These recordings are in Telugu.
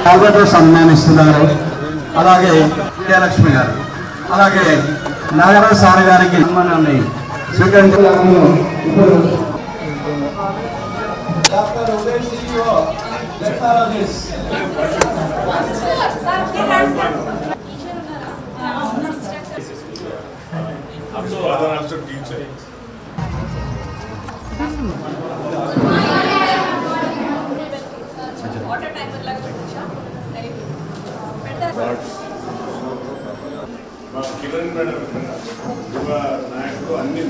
కాగతో సన్మానిస్తున్నారు. అలాగే విజయలక్ష్మి గారు, అలాగే నాగరాజ్ సార్ గారికి సన్మానాన్ని స్వీకరించారు. కిరణ్ మేడం యువ నాయకుడు అన్ని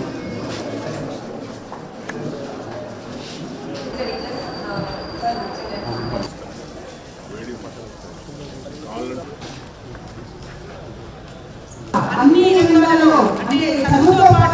అన్ని రంగాల్లో అంటే చదువుతో పాటు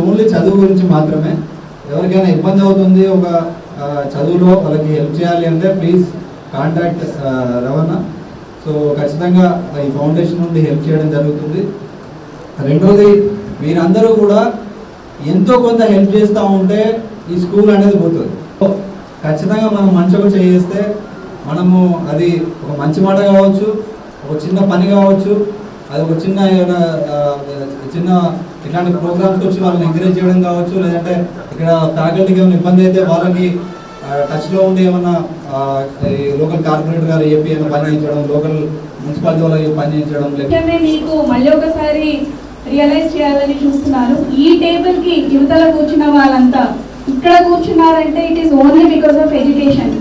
ఓన్లీ చదువు గురించి మాత్రమే. ఎవరికైనా ఇబ్బంది అవుతుంది ఒక చదువులో వాళ్ళకి హెల్ప్ చేయాలి అంటే ప్లీజ్ కాంటాక్ట్ రవాణా. సో ఖచ్చితంగా ఈ ఫౌండేషన్ నుండి హెల్ప్ చేయడం జరుగుతుంది. రెండోది, మీరందరూ కూడా ఎంతో కొంత హెల్ప్ చేస్తూ ఉంటే ఈ స్కూల్ అనేది పోతుంది. ఖచ్చితంగా మనం మంచిగా చేస్తే మనము అది ఒక మంచి మాట కావచ్చు, ఒక చిన్న పని కావచ్చు, అది ఒక చిన్న చిన్న ఇట్లాంటి ప్రోగ్రామ్స్కి వచ్చి వాళ్ళని ఎంకరేజ్ చేయడం కావచ్చు, లేదంటే ఇక్కడ ఫ్యాకల్టీకి ఏమైనా ఇబ్బంది అయితే వాళ్ళకి టచ్లో ఉండి ఏమన్నా లోకల్ కార్పొరేటర్ గారు ఏపీ అయినా పని చేయించడం, లోకల్ మున్సిపాలిటీ వాళ్ళకి పని చేయించడం. లేకపోతే మీకు మళ్ళీ ఒకసారి రియలైజ్ చేయాలని చూస్తున్నాను. ఈ టేబుల్కి యువతల కూర్చున్న వాళ్ళంతా ఇక్కడ కూర్చున్నారంటే it is only because of education.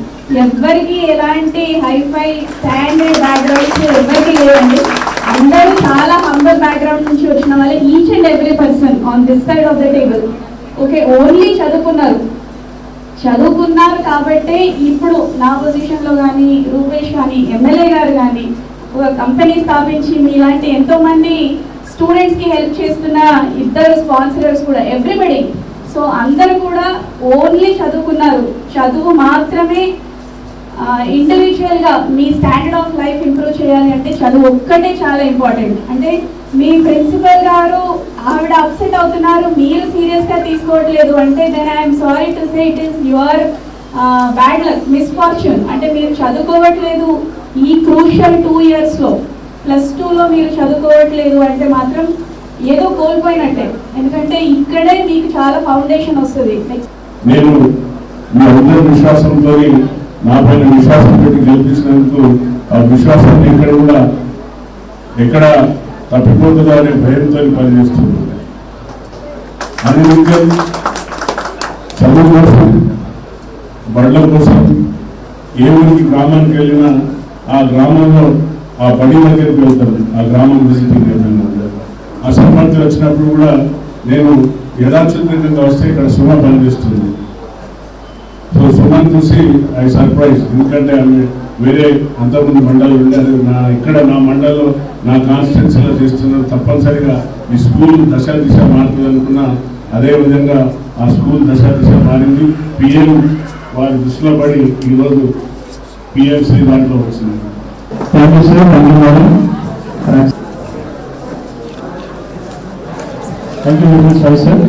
ఎవ్వరికి ఎలాంటి హైఫై స్టాండర్డ్ బ్యాక్గ్రౌండ్స్ ఎవరికి లేవండి. అందరూ చాలా హంబల్ బ్యాక్గ్రౌండ్ నుంచి వచ్చిన వాళ్ళే, each and every person on this side of the table. Okay, only చదువుకున్నారు కాబట్టే ఇప్పుడు నా పొజిషన్లో కానీ, రూపేష్ కానీ, ఎమ్మెల్యే గారు కానీ ఒక కంపెనీ స్థాపించి మీలాంటి ఎంతోమంది స్టూడెంట్స్కి హెల్ప్ చేస్తున్న ఇద్దరు స్పాన్సరర్స్ కూడా, ఎవ్రీబడి. సో అందరూ కూడా ఓన్లీ చదువుకున్నారు. చదువు మాత్రమే ఇండివిజువల్గా మీ స్టాండర్డ్ ఆఫ్ లైఫ్ ఇంప్రూవ్ చేయాలి అంటే చదువు ఒక్కటే చాలా ఇంపార్టెంట్. అంటే మీ ప్రిన్సిపల్ గారు ఆవిడ అప్సెట్ అవుతున్నారు, మీరు సీరియస్గా తీసుకోవట్లేదు అంటే then I'm sorry to say it is your bad luck, misfortune. అంటే మీరు చదువుకోవట్లేదు ఈ క్రూషియల్ 2 yearsలో, +2లో మీరు చదువుకోవట్లేదు అంటే మాత్రం ఏదో కోల్పోయినట్టే. ఎందుకంటే ఇక్కడే మీకు చాలా ఫౌండేషన్ వస్తుంది. నేను మీ అందరి విశ్వాసంతో, నా పైన విశ్వాసంతో గెలిపించినందుకు ఆ విశ్వాసాన్ని ఇక్కడ కూడా ఎక్కడ తప్పిపోతుందో అనే భయంతో పనిచేస్తుంది. అందుకే చదువు కోసం, బడుల కోసం ఏ ఊరికి గ్రామానికి వెళ్ళినా ఆ గ్రామంలో ఆ బడి దగ్గరికి వెళ్తాను, ఆ గ్రామం విజిటింగ్ ఏమైనా అసమర్థి వచ్చినప్పుడు కూడా నేను యథాచితంగా వస్తే ఇక్కడ సుమ పనిచేస్తుంది. సో సుమని చూసి ఐ సర్ప్రైజ్, ఎందుకంటే ఆమె వేరే అంతకుముందు మండలం ఉండేది, ఇక్కడ నా మండలంలో నా కాన్స్టిట్యున్సీలో చేస్తున్నారు. తప్పనిసరిగా ఈ స్కూల్ దశ దిశ మారుతుంది అనుకున్నా, అదేవిధంగా ఆ స్కూల్ దశ దిశ మారింది. పిఎం వారి దృష్టిలో పడి ఈరోజు పిఎంసీ దాంట్లో వచ్చింది. Thank you sir. Thank you madam. Thank you very much sir.